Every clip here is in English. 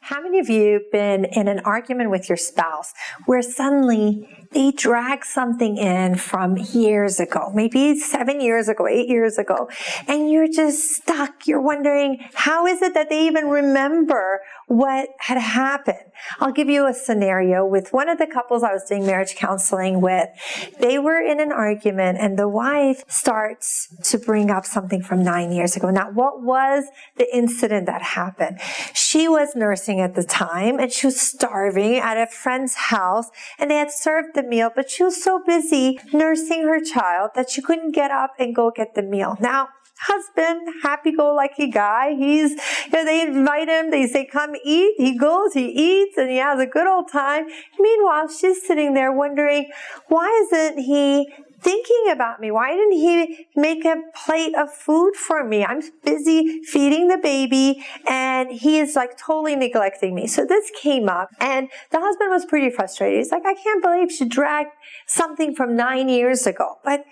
How many of you have been in an argument with your spouse where suddenly they drag something in from years ago, maybe 7 years ago, 8 years ago, and you're just stuck. You're wondering, how is it that they even remember what had happened? I'll give you a scenario with one of the couples I was doing marriage counseling with. They were in an argument and the wife starts to bring up something from 9 years ago. Now, what was the incident that happened? She was nursing at the time and she was starving at a friend's house, and they had served the meal, but she was so busy nursing her child that she couldn't get up and go get the meal. Now, husband, happy-go-lucky guy, they invite him, they say, come eat. He goes, he eats, and he has a good old time. Meanwhile, she's sitting there wondering, why isn't he thinking about me? Why didn't he make a plate of food for me? I'm busy feeding the baby and he is like totally neglecting me. So this came up and the husband was pretty frustrated. He's like, I can't believe she dragged something from 9 years ago. But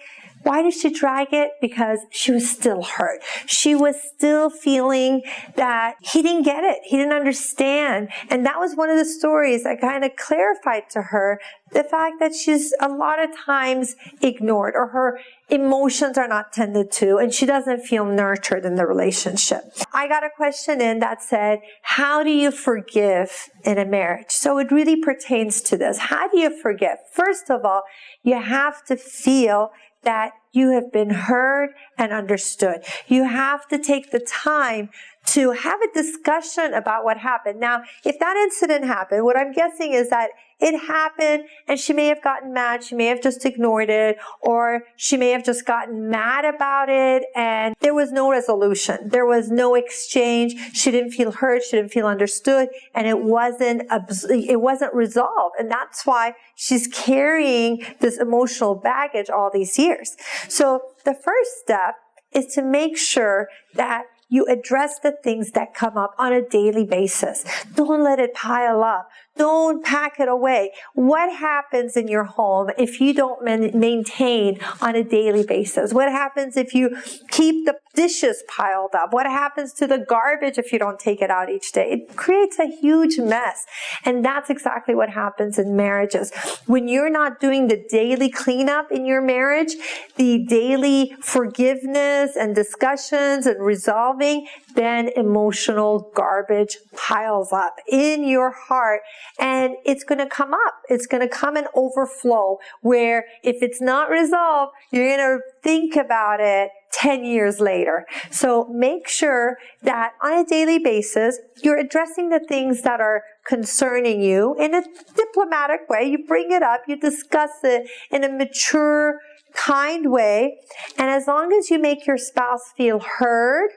why did she drag it? Because she was still hurt. She was still feeling that he didn't get it. He didn't understand. And that was one of the stories that kind of clarified to her the fact that she's a lot of times ignored, or her emotions are not tended to, and she doesn't feel nurtured in the relationship. I got a question in that said, how do you forgive in a marriage? So it really pertains to this. How do you forgive? First of all, you have to feel that you have been heard and understood. You have to take the time to have a discussion about what happened. Now, if that incident happened, what I'm guessing is that it happened and she may have gotten mad, she may have just ignored it, or she may have just gotten mad about it and there was no resolution. There was no exchange. She didn't feel heard, she didn't feel understood, and it wasn't resolved. And that's why she's carrying this emotional baggage all these years. So the first step is to make sure that you address the things that come up on a daily basis. Don't let it pile up. Don't pack it away. What happens in your home if you don't maintain on a daily basis? What happens if you keep the dishes piled up? What happens to the garbage if you don't take it out each day? It creates a huge mess. And that's exactly what happens in marriages. When you're not doing the daily cleanup in your marriage, the daily forgiveness and discussions and resolving, then emotional garbage piles up in your heart. And it's going to come up. It's going to come and overflow, where if it's not resolved, you're going to think about it 10 years later. So make sure that on a daily basis, you're addressing the things that are concerning you in a diplomatic way. You bring it up, you discuss it in a mature, kind way. And as long as you make your spouse feel heard,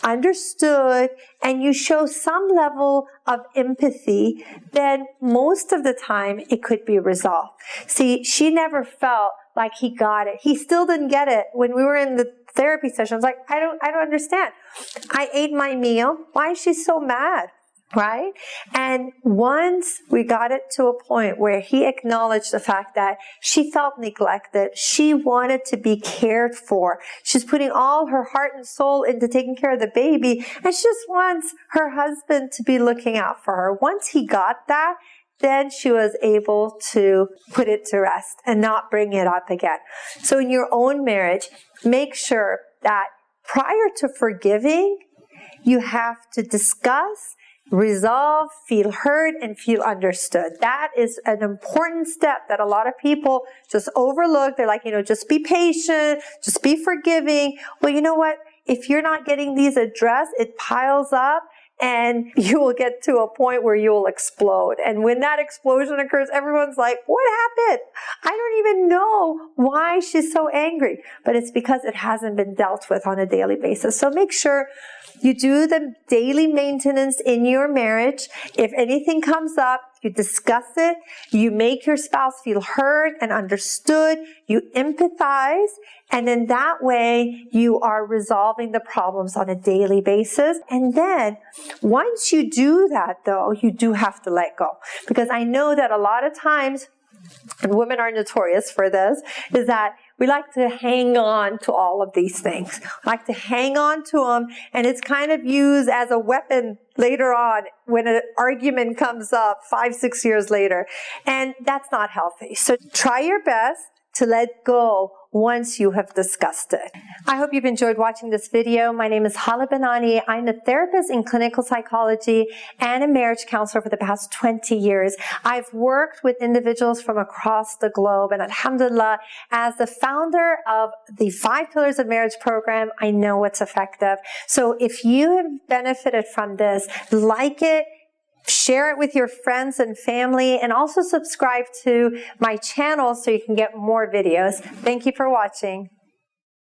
understood, and you show some level of empathy, then most of the time it could be resolved. See, she never felt like he got it. He still didn't get it. When we were in the therapy sessions, like, I don't understand. I ate my meal. Why is she so mad? Right? And once we got it to a point where he acknowledged the fact that she felt neglected, she wanted to be cared for. She's putting all her heart and soul into taking care of the baby, and she just wants her husband to be looking out for her. Once he got that, then she was able to put it to rest and not bring it up again. So in your own marriage, make sure that prior to forgiving, you have to discuss, resolve, feel heard, and feel understood. That is an important step that a lot of people just overlook. They're like, just be patient, just be forgiving. Well, you know what? If you're not getting these addressed, it piles up, and you will get to a point where you will explode. And when that explosion occurs, everyone's like, what happened? I don't even know why she's so angry. But it's because it hasn't been dealt with on a daily basis. So make sure you do the daily maintenance in your marriage. If anything comes up, you discuss it, you make your spouse feel heard and understood, you empathize, and then that way you are resolving the problems on a daily basis. And then once you do that, though, you do have to let go. Because I know that a lot of times, and women are notorious for this, is that we like to hang on to all of these things. We like to hang on to them, and it's kind of used as a weapon later on when an argument comes up 5, 6 years later. And that's not healthy. So try your best to let go once you have discussed it. I hope you've enjoyed watching this video. My name is Haleh Banani. I'm a therapist in clinical psychology and a marriage counselor for the past 20 years. I've worked with individuals from across the globe, and alhamdulillah, as the founder of the 5 Pillars of Marriage program, I know it's effective. So if you have benefited from this, like it, share it with your friends and family, and also subscribe to my channel so you can get more videos. Thank you for watching.